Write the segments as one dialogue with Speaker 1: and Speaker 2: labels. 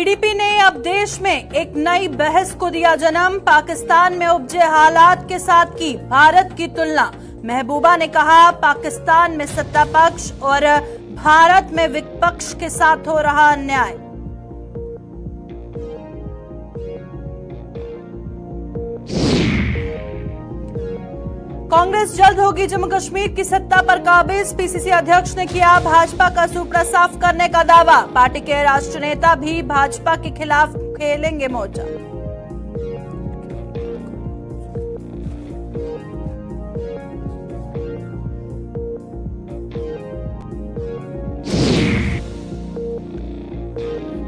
Speaker 1: PDP ने अब देश में एक नई बहस को दिया जन्म। पाकिस्तान में उपजे हालात के साथ की भारत की तुलना। महबूबा ने कहा, पाकिस्तान में सत्ता पक्ष और भारत में विपक्ष के साथ हो रहा अन्याय। कांग्रेस जल्द होगी जम्मू कश्मीर की सत्ता पर काबिज। पीसीसी अध्यक्ष ने किया भाजपा का सूपड़ा साफ करने का दावा। पार्टी के राष्ट्रीय नेता भी भाजपा के खिलाफ खेलेंगे मोर्चा।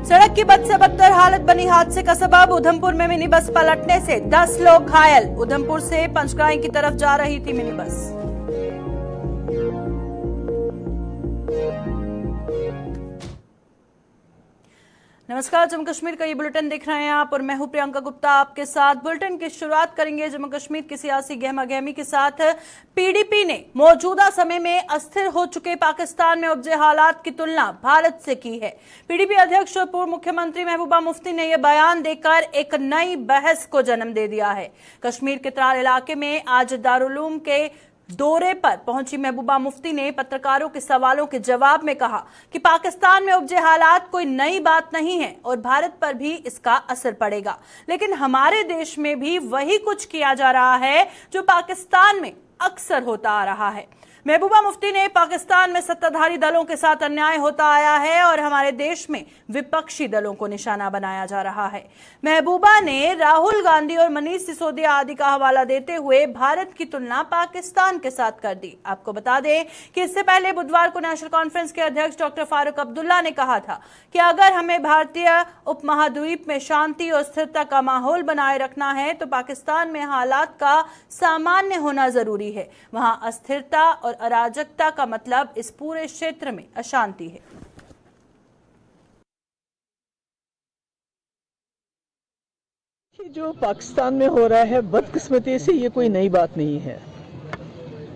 Speaker 1: सड़क की बद से बदतर हालत बनी हादसे का सबब। उधमपुर में मिनी बस पलटने से 10 लोग घायल। उधमपुर से पंचग्राही की तरफ जा रही थी मिनी बस। नमस्कार, जम्मू कश्मीर का ये बुलेटिन देख रहे हैं आप और मैं हूं प्रियंका गुप्ता आपके साथ। बुलेटिन की शुरुआत करेंगे जम्मू कश्मीर की सियासी गहमागहमी के साथ। पीडीपी ने मौजूदा समय में अस्थिर हो चुके पाकिस्तान में उपजे हालात की तुलना भारत से की है। पीडीपी अध्यक्ष और पूर्व मुख्यमंत्री महबूबा मुफ्ती ने यह बयान देकर एक नई बहस को जन्म दे दिया है। कश्मीर के त्राल इलाके में आज दारुल-उलूम के दौरे पर पहुंची महबूबा मुफ्ती ने पत्रकारों के सवालों के जवाब में कहा कि पाकिस्तान में उपजे हालात कोई नई बात नहीं है और भारत पर भी इसका असर पड़ेगा, लेकिन हमारे देश में भी वही कुछ किया जा रहा है जो पाकिस्तान में अक्सर होता आ रहा है। महबूबा मुफ्ती ने पाकिस्तान में सत्ताधारी दलों के साथ अन्याय होता आया है और हमारे देश में विपक्षी दलों को निशाना बनाया जा रहा है। महबूबा ने राहुल गांधी और मनीष सिसोदिया आदि का हवाला देते हुए भारत की तुलना पाकिस्तान के साथ कर दी। आपको बता दें कि इससे पहले बुधवार को नेशनल कॉन्फ्रेंस के अध्यक्ष डॉक्टर फारूक अब्दुल्ला ने कहा था कि अगर हमें भारतीय उपमहाद्वीप में शांति और स्थिरता का माहौल बनाए रखना है तो पाकिस्तान में हालात का सामान्य होना जरूरी है। वहां अस्थिरता और अराजकता का मतलब इस पूरे क्षेत्र में अशांति है।
Speaker 2: जो पाकिस्तान में हो रहा है बदकिस्मती से ये कोई नई बात नहीं है।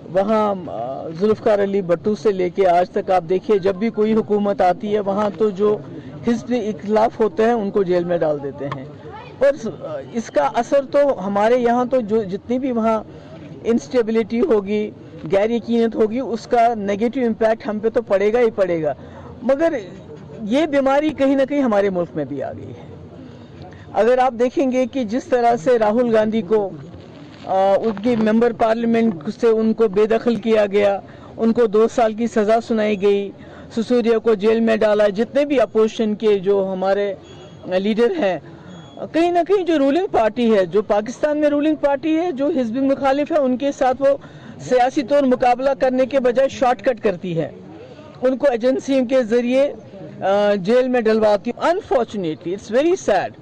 Speaker 2: वहाँ जुल्फकार अली भट्टू से लेके आज तक आप देखिए, जब भी कोई हुकूमत आती है वहाँ तो जो हिज़्ब इख्तिलाफ होते हैं उनको जेल में डाल देते हैं। पर इसका असर तो हमारे यहाँ तो जो जितनी भी वहाँ इंस्टेबिलिटी होगी, गैर यकीनियत होगी, उसका नेगेटिव इम्पैक्ट हम पे तो पड़ेगा ही पड़ेगा। मगर ये बीमारी कहीं ना कहीं हमारे मुल्क में भी आ गई है। अगर आप देखेंगे कि जिस तरह से राहुल गांधी को उनकी मेंबर पार्लियामेंट से उनको बेदखल किया गया, उनको 2 साल की सज़ा सुनाई गई, सिसोदिया को जेल में डाला, जितने भी अपोजिशन के जो हमारे लीडर हैं, कहीं ना कहीं जो रूलिंग पार्टी है, जो पाकिस्तान में रूलिंग पार्टी है, जो हिज़्ब मुखालिफ है, उनके साथ वो सियासी तौर मुकाबला करने के बजाय शॉर्टकट करती है, उनको एजेंसियों के जरिए जेल में डलवाती। अनफॉर्चुनेटली इट्स वेरी सैड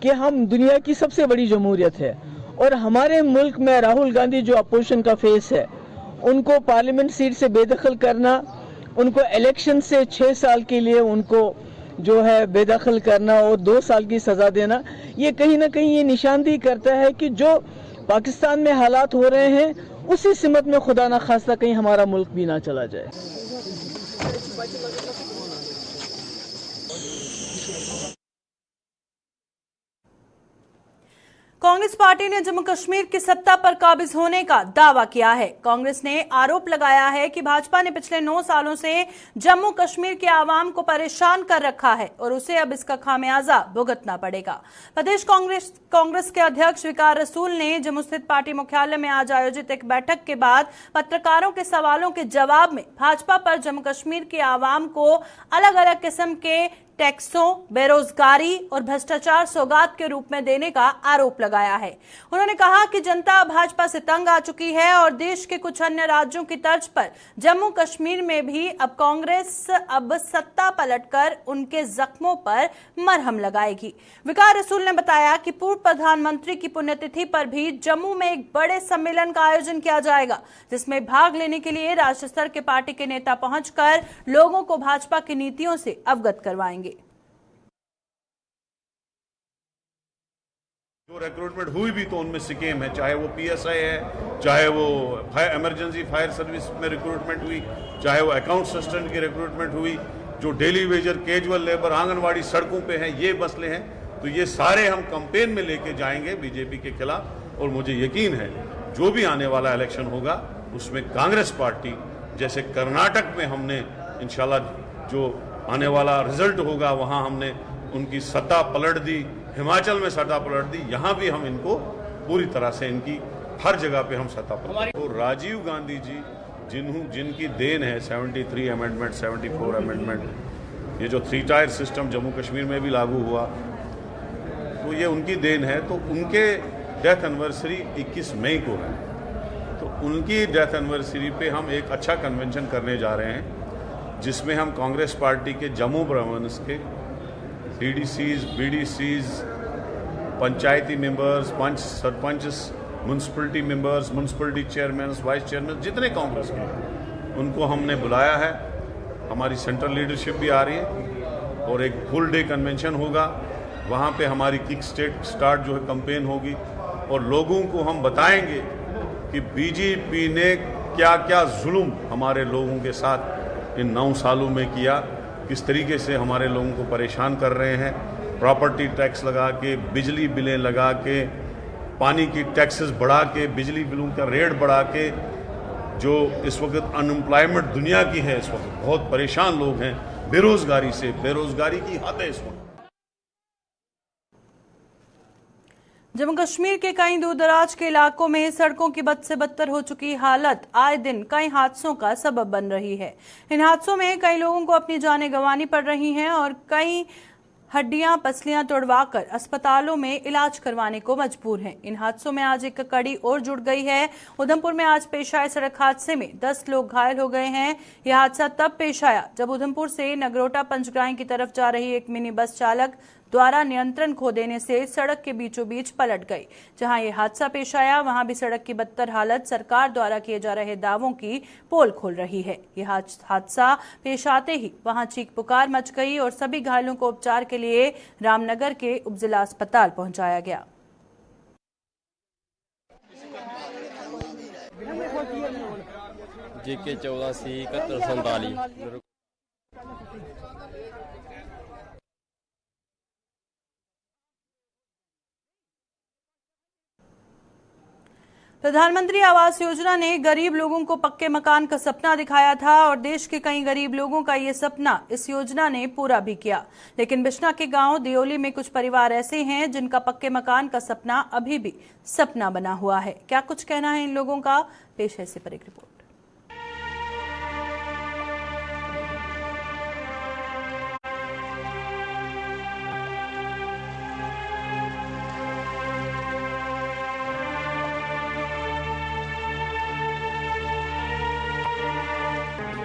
Speaker 2: कि हम दुनिया की सबसे बड़ी जमहूरियत है और हमारे मुल्क में राहुल गांधी जो अपोजिशन का फेस है, उनको पार्लियामेंट सीट से बेदखल करना, उनको इलेक्शन से 6 साल के लिए उनको जो है बेदखल करना और 2 साल की सजा देना, ये कहीं ना कहीं ये निशानदेही करता है कि जो पाकिस्तान में हालात हो रहे हैं उसी सिमत में खुदा ना खास्ता कहीं हमारा मुल्क भी ना चला जाए।
Speaker 1: कांग्रेस पार्टी ने जम्मू कश्मीर की सत्ता पर काबिज होने का दावा किया है। कांग्रेस ने आरोप लगाया है कि भाजपा ने पिछले 9 सालों से जम्मू कश्मीर के आवाम को परेशान कर रखा है और उसे अब इसका खामियाजा भुगतना पड़ेगा। प्रदेश कांग्रेस के अध्यक्ष विकार रसूल ने जम्मू स्थित पार्टी मुख्यालय में आज आयोजित एक बैठक के बाद पत्रकारों के सवालों के जवाब में भाजपा पर जम्मू कश्मीर के आवाम को अलग अलग किस्म के टैक्सों, बेरोजगारी और भ्रष्टाचार सौगात के रूप में देने का आरोप लगाया है। उन्होंने कहा कि जनता भाजपा से तंग आ चुकी है और देश के कुछ अन्य राज्यों की तर्ज पर जम्मू कश्मीर में भी अब कांग्रेस अब सत्ता पलटकर उनके जख्मों पर मरहम लगाएगी। विकार रसूल ने बताया कि पूर्व प्रधानमंत्री की पुण्यतिथि पर भी जम्मू में एक बड़े सम्मेलन का आयोजन किया जाएगा, जिसमें भाग लेने के लिए राज्य स्तर के पार्टी के नेता पहुंचकर लोगों को भाजपा की नीतियों से अवगत करवाएंगे।
Speaker 3: जो रिक्रूटमेंट हुई भी तो उनमें स्कीम है, चाहे वो पीएसआई है, चाहे वो इमरजेंसी फायर सर्विस में रिक्रूटमेंट हुई, चाहे वो अकाउंट असिस्टेंट की रिक्रूटमेंट हुई, जो daily Vaser, casual labour, anganwadi सड़कों पे हैं, ये मसले हैं। तो ये सारे हम कैंपेन में लेके जाएंगे बीजेपी के खिलाफ। और मुझे यकीन है जो भी आने वाला इलेक्शन होगा उसमें कांग्रेस पार्टी, जैसे कर्नाटक में हमने इंशाल्लाह जो आने वाला रिजल्ट होगा वहां हमने उनकी सत्ता पलट दी, हिमाचल में सत्ता पलट दी, यहाँ भी हम इनको पूरी तरह से इनकी हर जगह पे हम सत्ता पलट। तो राजीव गांधी जी जिनकी देन है 73 अमेंडमेंट, 74 अमेंडमेंट, ये जो 3 टायर सिस्टम जम्मू कश्मीर में भी लागू हुआ, तो ये उनकी देन है। तो उनके डेथ एनिवर्सरी 21 मई को है, तो उनकी डेथ एनिवर्सरी पे हम एक अच्छा कन्वेंशन करने जा रहे हैं, जिसमें हम कांग्रेस पार्टी के जम्मू ब्राह्मण्स के डीडीसीज, बीडीसीज, पंचायती members, panch, sarpanch, municipality members, municipality chairman, vice chairman, जितने कांग्रेस के हैं उनको हमने बुलाया है। हमारी सेंट्रल लीडरशिप भी आ रही है और एक फुल डे कन्वेंशन होगा। वहाँ पे हमारी किक स्टार्ट जो है कैंपेन होगी और लोगों को हम बताएंगे कि बीजेपी ने क्या क्या जुल्म हमारे लोगों के साथ इन 9 सालों में किया, किस तरीके से हमारे लोगों को परेशान कर रहे हैं। प्रॉपर्टी टैक्स लगा के, बिजली बिलें लगा के, पानी की टैक्सेस बढ़ा के, बिजली बिलों का रेट बढ़ा के, जो इस वक्त अनएम्प्लॉयमेंट दुनिया की है, इस वक्त बहुत परेशान लोग हैं बेरोजगारी से, बेरोजगारी की हद है इस वक्त।
Speaker 1: जम्मू कश्मीर के कई दूर दराज के इलाकों में सड़कों की बद से बदतर हो चुकी हालत आए दिन कई हादसों का सबब बन रही है। इन हादसों में कई लोगों को अपनी जानें गंवानी पड़ रही हैं और कई हड्डियां पसलियां तोड़वाकर अस्पतालों में इलाज करवाने को मजबूर हैं। इन हादसों में आज एक कड़ी और जुड़ गई है। उधमपुर में आज पेश आए सड़क हादसे में 10 लोग घायल हो गए हैं। यह हादसा तब पेश आया जब उधमपुर से नगरोटा पंचग्राही की तरफ जा रही एक मिनी बस चालक द्वारा नियंत्रण खो देने से सड़क के बीचों बीच पलट गई। जहां यह हादसा पेश आया वहां भी सड़क की बदतर हालत सरकार द्वारा किए जा रहे दावों की पोल खोल रही है। यह हादसा पेश आते ही वहां चीख पुकार मच गई और सभी घायलों को उपचार के लिए रामनगर के उपजिला अस्पताल पहुंचाया गया।
Speaker 4: JK 84 71
Speaker 1: प्रधानमंत्री आवास योजना ने गरीब लोगों को पक्के मकान का सपना दिखाया था और देश के कई गरीब लोगों का ये सपना इस योजना ने पूरा भी किया। लेकिन बिश्ना के गांव दियोली में कुछ परिवार ऐसे हैं जिनका पक्के मकान का सपना अभी भी सपना बना हुआ है। क्या कुछ कहना है इन लोगों का, पेश है इस पर एक रिपोर्ट।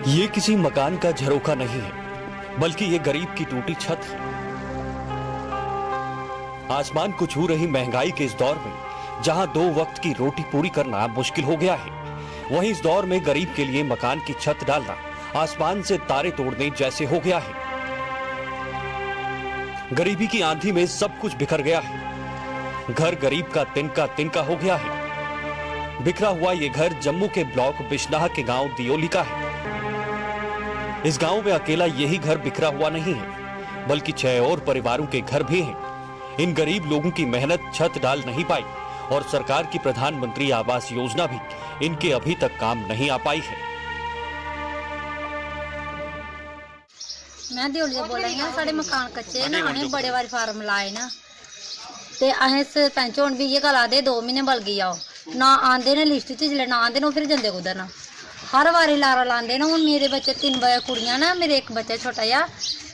Speaker 5: ये किसी मकान का झरोखा नहीं है, बल्कि ये गरीब की टूटी छत है। आसमान को छू रही महंगाई के इस दौर में जहां 2 वक्त की रोटी पूरी करना मुश्किल हो गया है, वहीं इस दौर में गरीब के लिए मकान की छत डालना आसमान से तारे तोड़ने जैसे हो गया है। गरीबी की आंधी में सब कुछ बिखर गया है। घर गरीब का तिनका हो गया है। बिखरा हुआ ये घर जम्मू के ब्लॉक बिश्नाह के गांव दियोली का है। इस गांव में अकेला यही घर बिखरा हुआ नहीं है, बल्कि 6 और परिवारों के घर भी हैं। इन गरीब लोगों की मेहनत छत डाल नहीं पाई और सरकार की प्रधानमंत्री आवास योजना भी इनके अभी तक काम नहीं आ पाई है।
Speaker 6: मैं दियोली से बोल रही हूं। साडे मकान कच्चे ना, असें बड़े बारी फार्म लाए ना ते असें सरपंच हुण भी ये गल्ल आखदे 2 महीने बल गई आओ ना आंदे ने लिस्ट च, जिसले ना आंदे ने फिर जंदे कुद्धर ना। हर बारी लारा लांदे ना। हुण मेरे बच्चे 3 कुड़ियां ना, मेरे एक बच्चा छोटा जा,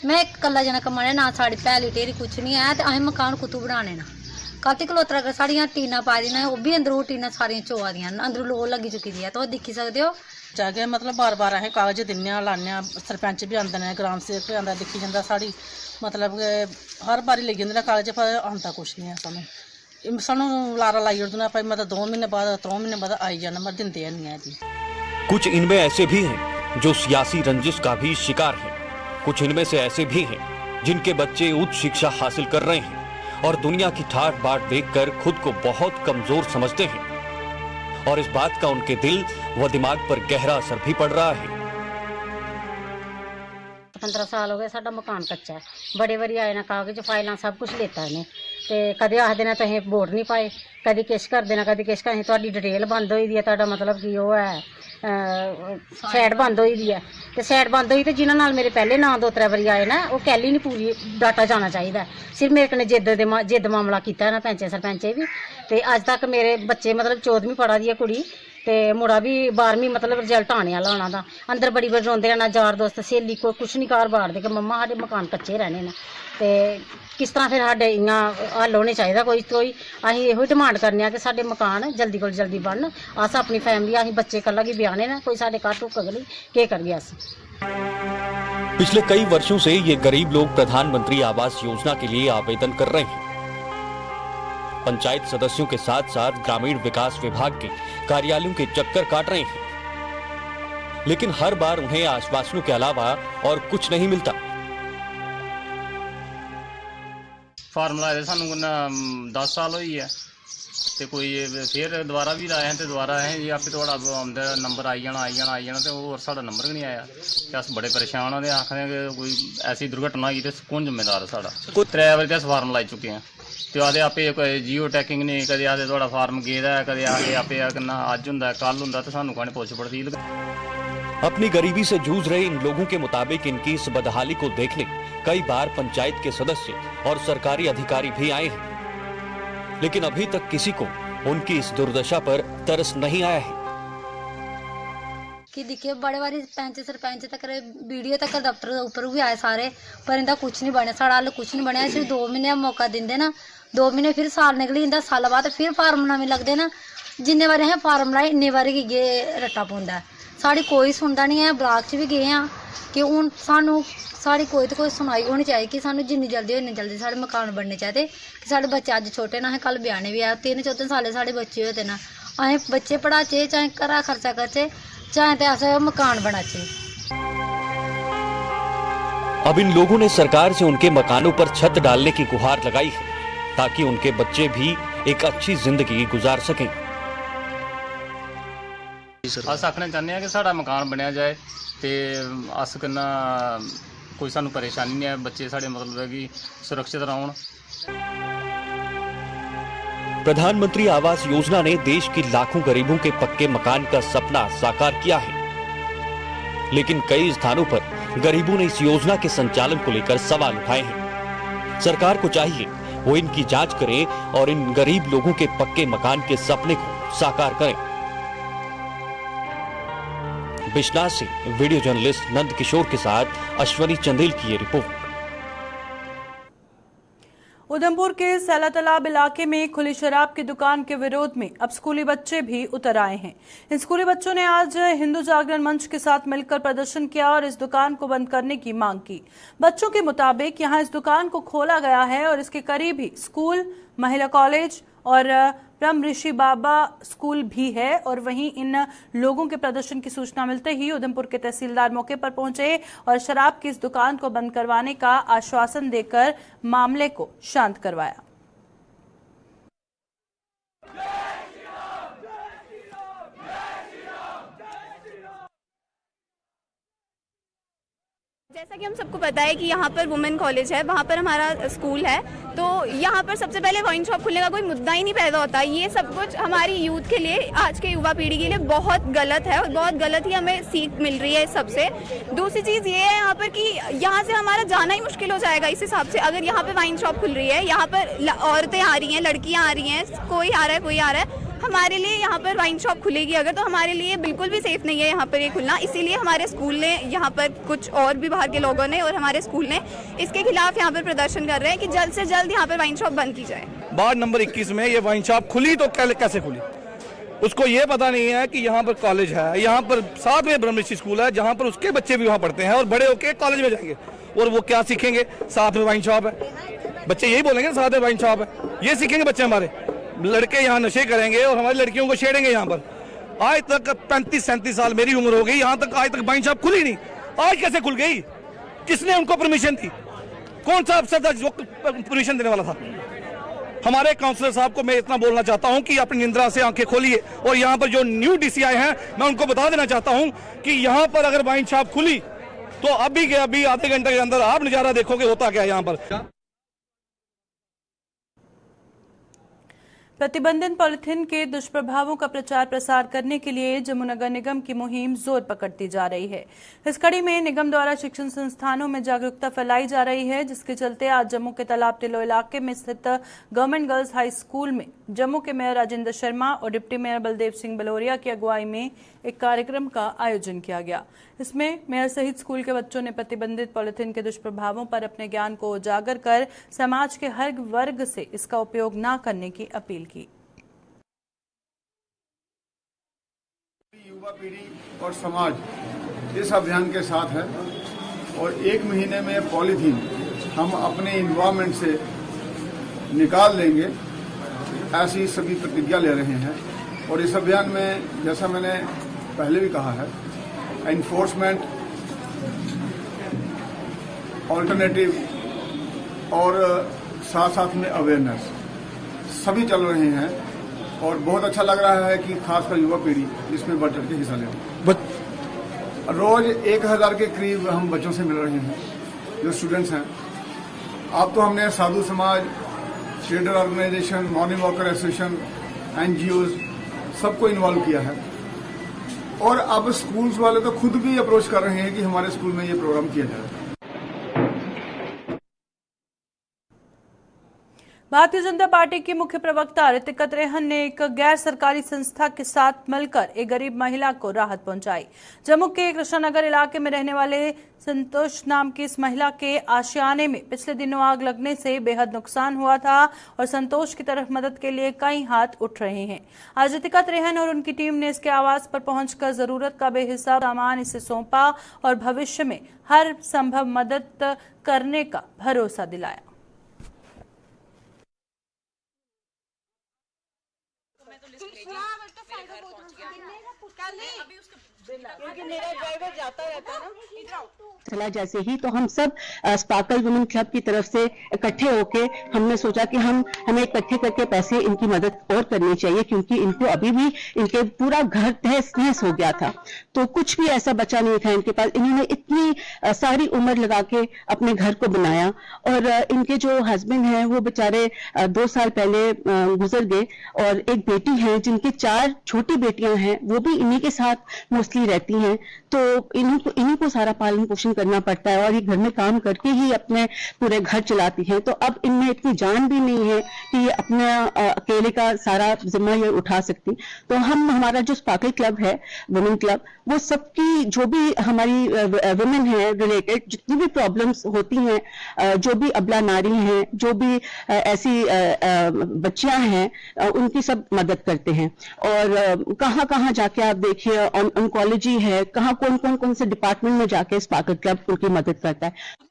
Speaker 6: मैं एक कल्ला जना कमाने ना, साड़ी पैली टेरी कुछ नहीं है। ते असें मकान कुत्थू बनाने ना। काती कलोतरा कर साड़ियां टीना पा दी ना, ओह भी अंदरों टीना सारियां चोआ दियां, अंदरों लोग लगी चुकी दी है। तो दिक्खी सकदे हो
Speaker 7: जागे मतलब बार-बार असें कागज दिन्ने लाने, सरपंच भी आंदे ने, ग्राम सेवक भी आंदा, दिक्खी जंदा साड़ी मतलब हर बारी लेई जंदे ने कागज, पर आंदा कुछ नहीं है। सानू लारा लाई ओड़दे भाई, मतलब 2 महीने बाद 3 महीने बाद आई जाना, मगर दिंदे नहीं है जी।
Speaker 5: कुछ इनमें ऐसे भी हैं जो सियासी रंजिश का भी शिकार हैं। कुछ इनमें से ऐसे भी हैं जिनके बच्चे उच्च शिक्षा हासिल कर रहे हैं और दुनिया की ठाट बाट देखकर खुद को बहुत कमजोर समझते हैं, और इस बात का उनके दिल व दिमाग पर गहरा असर भी पड़ रहा है।
Speaker 6: 15 साल हो गए साडा मकान कच्चा है। बड़े वारी आए ना कागज फाइलां सब कुछ लेता इन्हें ते कदे आखदे ने तुसीं वोट नहीं पाए, कदी किश कर देना, कदी किश कहीं तुहाडी डिटेल बंद होई दी है, तुहाडा मतलब कि ओह है साइड बंद होई दी है ते साइड बंद होई ते जिन्हां नाल मेरे पहले नां 2-3 बारी आए ना ओह कैली नहीं पूरी डाटा जाना चाहिए। सिर्फ मेरे कन्नै जिद्द मामला कीता ना पैंचे सरपंचे भी ते अज तक मेरे बच्चे मतलब 14वीं पढ़ा दी है कुड़ी ते मुड़ा भी 12वीं मतलब रिजल्ट आने वाला होना दा। अंदर बड़ी बड़ी रोंदे रहना, यार दोस्त सहेली कोई कुछ नहीं घर बाड़दे कि मम्मा साडे मकान कच्चे रहने न ते किस तरह फिर साडे इयां हल होने चाहिए। कोई असीं इहो डिमांड करने कि साडे मकान जल्दी कोल जल्दी बनन। अस अपनी फैमिली असीं बच्चे कल्ला गी ब्याहने न, कोई साडे घर टुकग नहीं, केह् करिए अस।
Speaker 5: पिछले कई वर्षों से ये गरीब लोग प्रधानमंत्री आवास योजना के लिए आवेदन कर रहे हैं। पंचायत सदस्यों के साथ साथ ग्रामीण विकास विभाग के कार्यालयों के चक्कर काट रहे हैं, लेकिन हर बार उन्हें आश्वासनों के अलावा और कुछ नहीं मिलता।
Speaker 8: फार्म लाए सानू 10 साल हुई है ते कोई फिर दोबारा भी लाए हैं ते दोबारा है जी आपे थोड़ा आंदा नंबर आई जाना ते और साडा नंबर भी नहीं आया ते अस बड़े परेशान होंदे आखदे कि कोई ऐसी दुर्घटना होई ते कौन जिम्मेदार है साडा। कोई 3 बार अस फार्म लाई चुके हैं ते आखदे आपे कोई जियो टैकिंग नहीं, कदे आखदे थोड़ा फार्म गेदा है, कदे आखदे आपे किन्ना अज हुंदा कल हुंदा ते सानू कहने पुछ पड़तील।
Speaker 5: अपनी गरीबी से जूझ रहे इन लोगों के मुताबिक इनकी इस बदहाली को देखने कई बार पंचायत के सदस्य और सरकारी अधिकारी भी आए हैं, लेकिन अभी तक किसी को उनकी इस दुर्दशा पर तरस नहीं आया है।
Speaker 6: कि दिखे बड़े बारी पैंच सरपंच तक वीडियो तक दफ्तर ऊपर भी आए सारे, पर इंदा कुछ नहीं बनया, साढ़ा हल कुछ नहीं बनया। सिर्फ 2 महीने मौका दिंदे ना, 2 महीने फिर साल निकली जंदा, साल बाद फिर फार्म नमें लगदे ना। जिन्ने बारी असें फार्म लाए इन्ने बारी गे रट्टा पौंदा है, साढ़ी कोई सुनदा नहीं है। ब्लाक च भी गए हैं कि हूँ सानू साढ़ी कोई तो कोई सुनाई होनी चाहिए कि सानू जिन्नी जल्दी हो इन्नी जल्दी साढ़े मकान बनने चाहिए कि साढ़े बच्चे अज छोटे ना, असें कल ब्याहने भी आए 3-4 साल साढ़े बच्चे होए ते ना, असें बच्चे पढ़ाचे चाहे घरा खर्चा करचे चाहे ते अस मकान बनाचे।
Speaker 5: अब इन लोगों ने सरकार से उनके मकानों पर छत डालने की गुहार लगाई है ताकि उनके बच्चे भी एक अच्छी जिंदगी गुजार सकें।
Speaker 8: अस आखना चाहते हैं कि साड़ा मकान बनया जाए तो अस कन्ना कोई सानू परेशानी नहीं है, बच्चे साढ़े मतलब है कि सुरक्षित रहन।
Speaker 5: प्रधानमंत्री आवास योजना ने देश की लाखों गरीबों के पक्के मकान का सपना साकार किया है, लेकिन कई स्थानों पर गरीबों ने इस योजना के संचालन को लेकर सवाल उठाए हैं। सरकार को चाहिए वो इनकी जांच करे और इन गरीब लोगों के पक्के मकान के सपने को साकार करें। बिश्नाह से वीडियो जर्नलिस्ट नंद किशोर के साथ अश्वनी चंदेल की ये रिपोर्ट।
Speaker 1: उधमपुर के सैला तालाब इलाके में खुली शराब की दुकान के विरोध में अब स्कूली बच्चे भी उतर आए हैं। इन स्कूली बच्चों ने आज हिंदू जागरण मंच के साथ मिलकर प्रदर्शन किया और इस दुकान को बंद करने की मांग की। बच्चों के मुताबिक यहां इस दुकान को खोला गया है और इसके करीब ही स्कूल, महिला कॉलेज और ब्रह्म ऋषि बाबा स्कूल भी है। और वहीं इन लोगों के प्रदर्शन की सूचना मिलते ही उधमपुर के तहसीलदार मौके पर पहुंचे और शराब की इस दुकान को बंद करवाने का आश्वासन देकर मामले को शांत करवाया।
Speaker 9: जैसा कि हम सबको पता है कि यहाँ पर वुमेन कॉलेज है, वहाँ पर हमारा स्कूल है, तो यहाँ पर सबसे पहले वाइन शॉप खुलने का कोई मुद्दा ही नहीं पैदा होता। ये सब कुछ हमारी यूथ के लिए, आज के युवा पीढ़ी के लिए बहुत गलत है और बहुत गलत ही हमें सीख मिल रही है सबसे। दूसरी चीज़ ये है यहाँ पर कि यहाँ से हमारा जाना ही मुश्किल हो जाएगा इस हिसाब से। अगर यहाँ पर वाइन शॉप खुल रही है, यहाँ पर औरतें आ रही हैं, लड़कियाँ आ रही हैं, कोई आ रहा है कोई आ रहा है, हमारे लिए यहाँ पर वाइन शॉप खुलेगी अगर, तो हमारे लिए बिल्कुल भी सेफ नहीं है यहाँ पर ये खुलना। इसीलिए हमारे स्कूल ने, यहाँ पर कुछ और भी बाहर के लोगों ने और हमारे स्कूल ने इसके खिलाफ यहाँ पर प्रदर्शन कर रहे हैं कि जल्द से जल्द यहाँ पर वाइन शॉप बंद की जाए।
Speaker 10: वार्ड नंबर 21 में ये वाइन शॉप खुली तो कैसे खुली, उसको ये पता नहीं है कि यहाँ पर कॉलेज है, यहाँ पर साथ में ब्रह्म ऋषि स्कूल है जहाँ पर उसके बच्चे भी वहाँ पढ़ते हैं और बड़े होके कॉलेज में जाएंगे और वो क्या सीखेंगे, साथ में वाइन शॉप है। बच्चे यही बोलेंगे साथ में वाइन शॉप है, ये सीखेंगे बच्चे हमारे। लड़के यहाँ नशे करेंगे और हमारी लड़कियों को छेड़ेंगे। यहाँ पर आज तक 35-37 साल मेरी उम्र हो गई, यहाँ तक आज तक वाइन शॉप खुली नहीं। आज कैसे खुल गई? किसने उनको परमिशन दी? कौन सा अफसर था जो परमिशन देने वाला था? हमारे काउंसलर साहब को मैं इतना बोलना चाहता हूं कि अपनी निंद्रा से आंखें खोलिए और यहाँ पर जो न्यू डीसी आए हैं मैं उनको बता देना चाहता हूं कि यहाँ पर अगर वाइन शॉप खुली तो अभी के अभी आधे घंटे के अंदर आप नजारा देखोगे होता क्या है यहाँ पर।
Speaker 1: प्रतिबंधित पॉलिथीन के दुष्प्रभावों का प्रचार प्रसार करने के लिए जम्मू नगर निगम की मुहिम जोर पकड़ती जा रही है। इस कड़ी में निगम द्वारा शिक्षण संस्थानों में जागरूकता फैलाई जा रही है, जिसके चलते आज जम्मू के तालाब टिल्लो इलाके में स्थित गवर्नमेंट गर्ल्स हाई स्कूल में जम्मू के मेयर राजेंद्र शर्मा और डिप्टी मेयर बलदेव सिंह बलोरिया की अगुवाई में एक कार्यक्रम का आयोजन किया गया। इसमें मेयर सहित स्कूल के बच्चों ने प्रतिबंधित पॉलिथीन के दुष्प्रभावों पर अपने ज्ञान को उजागर कर समाज के हर वर्ग से इसका उपयोग न करने की अपील की।
Speaker 11: युवा पीढ़ी और समाज इस अभियान के साथ है और 1 महीने में पॉलीथीन हम अपने एनवायरमेंट से निकाल देंगे, ऐसी सभी प्रतिज्ञा ले रहे हैं। और इस अभियान में जैसा मैंने पहले भी कहा है, एनफोर्समेंट, ऑल्टरनेटिव और साथ साथ में अवेयरनेस सभी चल रहे हैं और बहुत अच्छा लग रहा है कि खासकर युवा पीढ़ी इसमें बढ़ चढ़ के हिस्सा ले रही है। रोज 1000 के करीब हम बच्चों से मिल रहे हैं जो स्टूडेंट्स हैं। अब तो हमने साधु समाज, trader organisation, morning walker association, NGOs सबको इन्वॉल्व किया है और अब स्कूल्स वाले तो खुद भी अप्रोच कर रहे हैं कि हमारे स्कूल में ये प्रोग्राम किया जाए।
Speaker 1: भारतीय जनता पार्टी की मुख्य प्रवक्ता ऋतिका त्रेहन ने एक गैर सरकारी संस्था के साथ मिलकर एक गरीब महिला को राहत पहुंचाई। जम्मू के कृष्णानगर इलाके में रहने वाले संतोष नाम की इस महिला के आशियाने में पिछले दिनों आग लगने से बेहद नुकसान हुआ था और संतोष की तरफ मदद के लिए कई हाथ उठ रहे हैं। आज ऋतिका त्रेहन और उनकी टीम ने इसके आवास पर पहुंचकर जरूरत का बेहिसाब सामान इसे सौंपा और भविष्य में हर संभव मदद करने का भरोसा दिलाया।
Speaker 7: मेरा ड्राइवर जाता रहता है ना
Speaker 12: चला जैसे ही, तो हम सब स्पार्कल वुमेन क्लब की तरफ से इकट्ठे होके हमने सोचा कि हमें इकट्ठे करके पैसे इनकी मदद और करनी चाहिए, क्योंकि इनको अभी भी इनके पूरा घर तहस नहस हो गया था, तो कुछ भी ऐसा बचा नहीं था इनके पास। इन्होंने इतनी सारी उम्र लगा के अपने घर को बनाया और इनके जो हस्बैंड हैं वो बेचारे 2 साल पहले गुजर गए और एक बेटी है जिनकी 4 छोटी बेटियां हैं, वो भी इन्हीं के साथ मोस्टली रहती हैं। तो इन्हीं को सारा पालन पोषण करना पड़ता है और ये घर में काम करके ही अपने पूरे घर चलाती हैं। तो अब इनमें इतनी जान भी नहीं है कि ये अपना अकेले का सारा जिम्मा ये उठा सकती। तो हमारा जो स्पार्कल क्लब है, वुमेन क्लब, वो सबकी जो भी हमारी वुमेन है रिलेटेड जितनी भी प्रॉब्लम्स होती हैं, जो भी अबला नारी हैं, जो भी ऐसी बच्चियां हैं, उनकी सब मदद करते हैं। और कहाँ कहाँ जाके आप देखिए, ऑन्कोलॉजी है, कहाँ कौन से डिपार्टमेंट में जाके स्पार्कल क्लब उनकी मदद करता है।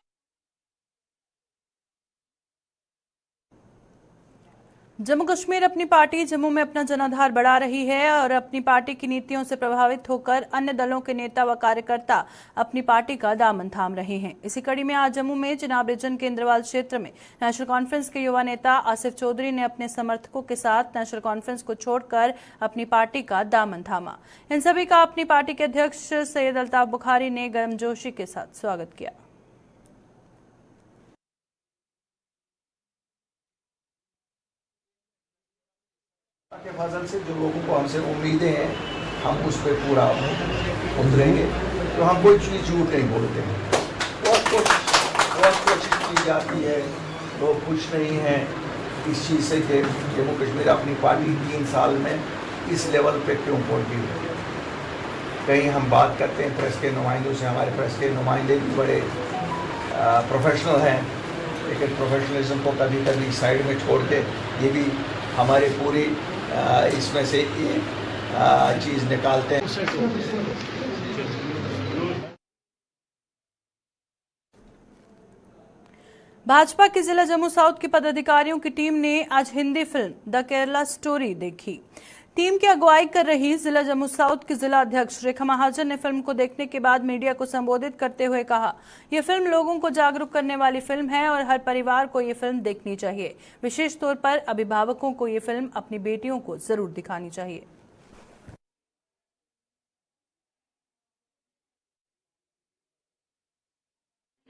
Speaker 1: जम्मू कश्मीर अपनी पार्टी जम्मू में अपना जनाधार बढ़ा रही है और अपनी पार्टी की नीतियों से प्रभावित होकर अन्य दलों के नेता व कार्यकर्ता अपनी पार्टी का दामन थाम रहे हैं। इसी कड़ी में आज जम्मू में चिनाब रीजन के इंद्रवाल क्षेत्र में नेशनल कॉन्फ्रेंस के युवा नेता आसिफ चौधरी ने अपने समर्थकों के साथ नेशनल कॉन्फ्रेंस को छोड़कर अपनी पार्टी का दामन थामा। इन सभी का अपनी पार्टी के अध्यक्ष सैयद अल्ताफ बुखारी ने गर्मजोशी के साथ स्वागत किया।
Speaker 13: के फजल से जो लोगों को हमसे उम्मीदें हैं, हम उस पर पूरा उतरेंगे। तो हम कोई चीज़ झूठ नहीं बोलते हैं। बहुत कोशिश की जाती है, लोग खुश नहीं हैं इस चीज़ से कि जम्मू कश्मीर अपनी पार्टी 3 साल में इस लेवल पे क्यों पहुंची है। कहीं हम बात करते हैं प्रेस के नुमाइंदों से, हमारे प्रेस के नुमाइंदे भी बड़े प्रोफेशनल हैं, लेकिन प्रोफेशनलिज्म को कभी कभी साइड में छोड़ के ये भी हमारे पूरी इसमें से एक चीज़ निकालते हैं।
Speaker 1: भाजपा के जिला जम्मू साउथ के पदाधिकारियों की टीम ने आज Hindi film the Kerala story देखी। टीम की अगुवाई कर रही जिला जम्मू साउथ की जिला अध्यक्ष रेखा महाजन ने फिल्म को देखने के बाद मीडिया को संबोधित करते हुए कहा, यह फिल्म लोगों को जागरूक करने वाली फिल्म है और हर परिवार को ये फिल्म देखनी चाहिए। विशेष तौर पर अभिभावकों को ये फिल्म अपनी बेटियों को जरूर दिखानी चाहिए।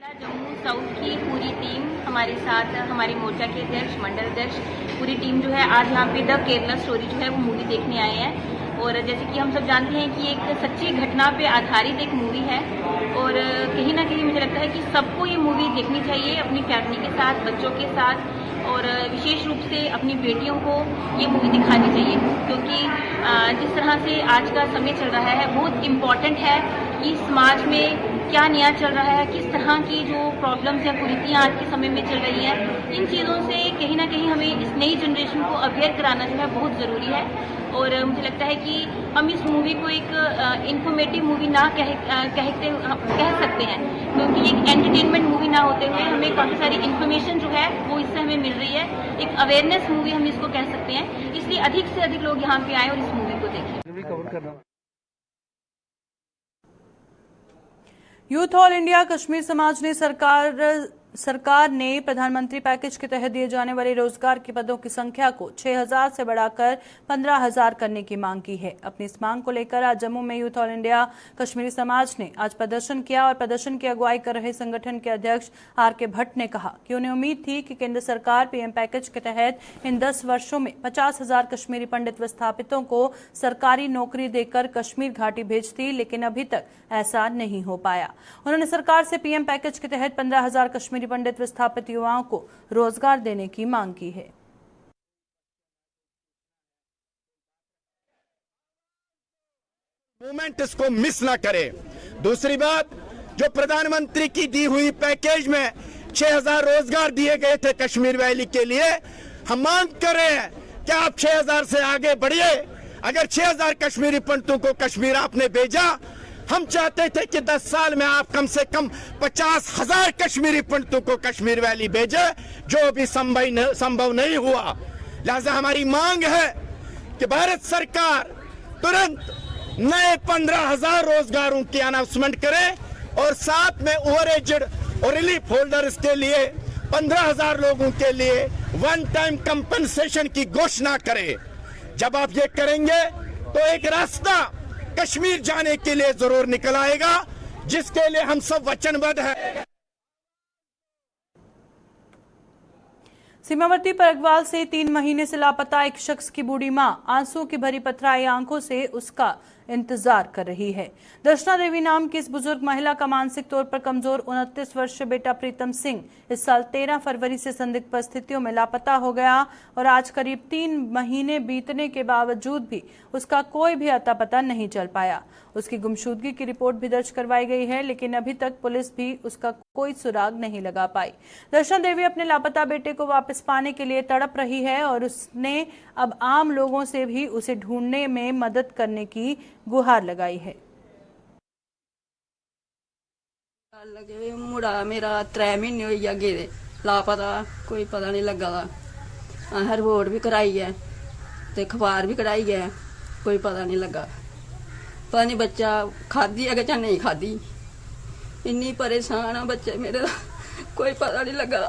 Speaker 14: जम्मू साउथ की पूरी टीम हमारे साथ, हमारे मोर्चा के अध्यक्ष, मंडल अध्यक्ष, पूरी टीम जो है आज यहाँ पे द केरला स्टोरी जो है वो मूवी देखने आए हैं। और जैसे कि हम सब जानते हैं कि एक सच्ची घटना पे आधारित एक मूवी है और कहीं ना कहीं मुझे लगता है कि सबको ये मूवी देखनी चाहिए अपनी फैमिली के साथ, बच्चों के साथ, और विशेष रूप से अपनी बेटियों को ये मूवी दिखानी चाहिए, क्योंकि जिस तरह से आज का समय चल रहा है बहुत इम्पॉर्टेंट है कि समाज में क्या नया चल रहा है, किस तरह की जो प्रॉब्लम्स या कुरीतियाँ आज के समय में चल रही हैं, इन चीज़ों से कहीं ना कहीं हमें इस नई जनरेशन को अवेयर कराना जो है बहुत ज़रूरी है। और मुझे लगता है कि हम इस मूवी को एक इंफॉर्मेटिव मूवी ना कह सकते हैं, क्योंकि एक एंटरटेनमेंट मूवी ना होते हुए हमें काफ़ी सारी इन्फॉर्मेशन जो है वो इससे हमें मिल रही है। एक अवेयरनेस मूवी हम इसको कह सकते हैं, इसलिए अधिक से अधिक लोग यहाँ पे आए और इस मूवी को देखें।
Speaker 1: यूथ ऑल इंडिया कश्मीर समाज ने सरकार ने प्रधानमंत्री पैकेज के तहत दिए जाने वाले रोजगार के पदों की संख्या को 6,000 से बढ़ाकर 15,000 करने की मांग की है। अपनी इस मांग को लेकर आज जम्मू में यूथ ऑल इंडिया कश्मीरी समाज ने आज प्रदर्शन किया और प्रदर्शन की अगुवाई कर रहे संगठन के अध्यक्ष आर.के. भट्ट ने कहा कि उन्हें उम्मीद थी कि केंद्र सरकार पीएम पैकेज के तहत इन 10 वर्षों में 50,000 कश्मीरी पंडित विस्थापितों को सरकारी नौकरी देकर कश्मीर घाटी भेजती, लेकिन अभी तक ऐसा नहीं हो पाया। उन्होंने सरकार से पीएम पैकेज के तहत 15,000 कश्मीरी पंडित विस्थापित युवाओं को रोजगार देने की मांग की है।
Speaker 15: मूवमेंट इसको मिस ना करे। दूसरी बात, जो प्रधानमंत्री की दी हुई पैकेज में 6,000 रोजगार दिए गए थे कश्मीर वैली के लिए, हम मांग कर रहे हैं कि आप 6,000 से आगे बढ़िए। अगर 6,000 कश्मीरी पंडितों को कश्मीर आपने भेजा, हम चाहते थे कि 10 साल में आप कम से कम 50,000 कश्मीरी पंडितों को कश्मीर वैली भेजे, जो भी संभव नहीं हुआ। लिहाजा हमारी मांग है कि भारत सरकार तुरंत नए 15,000 रोजगारों की अनाउंसमेंट करे और साथ में ओवर एजेड और रिलीफ होल्डर्स के लिए 15,000 लोगों के लिए वन टाइम कंपनसेशन की घोषणा करे। जब आप ये करेंगे तो एक रास्ता कश्मीर जाने के लिए जरूर निकल आएगा, जिसके लिए हम सब वचनबद्ध हैं।
Speaker 1: सीमावर्ती परगवाल से 3 महीने से लापता एक शख्स की बूढ़ी मां आंसू की भरी पथराई आंखों से उसका इंतजार कर रही है। दर्शना देवी नाम की इस बुजुर्ग महिला का मानसिक तौर पर कमजोर 29 वर्षीय बेटा प्रीतम सिंह इस साल 13 फरवरी से संदिग्ध परिस्थितियों में लापता हो गया और आज करीब 3 महीने बीतने के बावजूद भी उसका कोई भी अता पता नहीं चल पाया। उसकी गुमशुदगी की रिपोर्ट भी दर्ज करवाई गई है, लेकिन अभी तक पुलिस भी उसका कोई सुराग नहीं लगा पाई। दर्शना देवी अपने लापता बेटे को वापस पाने के लिए तड़प रही है और उसने अब आम लोगों से भी उसे ढूंढने में मदद करने की गुहार लगाई है।
Speaker 16: मुड़ा मेरा 3 महीने होई गए गेदे लापता, कोई पता नहीं लगा दा। असें रिपोर्ट भी कराई है ते अखबार भी कढ़ाई है, कोई पता नहीं लगा। पता नहीं बच्चा खाधी है कि नहीं खाधी। इन्नी परेशान आ बच्चे मेरे दा, कोई पता नहीं लगा।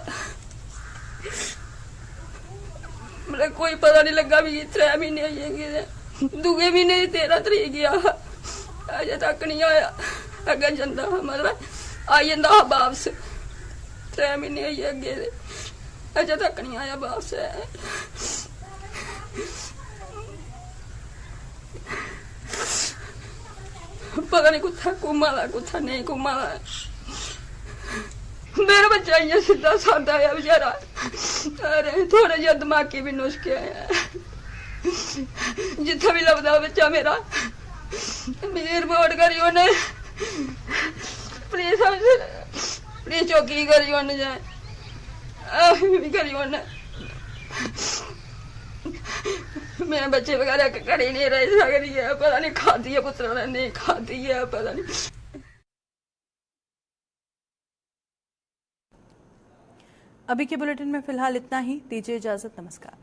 Speaker 16: मेरे कोई पता नहीं लगा भी 3 महीने होई गए। दूए महीने 13 तरीक गया, अजे तक नहीं आया। अगर जंदा मतलब आई जंदा वापस, 3 महीने होई अगे अजे तक नहीं आया वापस। पता नहीं कुत्था घूमा दा कुत्था नहीं घूमा दा। मेरा बच्चा इ'यां सीधा सादा है बेचारा, अरे थोड़ा जिहा दिमागी भी नुस्खे है। जित्थे भी लभदा बच्चा मेरा मेरी रिपोर्ट करी उन्हें, प्लीज चौकी करी उन्हें जाए भी करी उन्हें। मेरे बच्चे वगैरह घड़ी नहीं रह सकती है, पता नहीं खाती है पुत्रा ने नहीं खाती है, पता नहीं।
Speaker 1: अभी के बुलेटिन में फिलहाल इतना ही, दीजिए इजाजत, नमस्कार।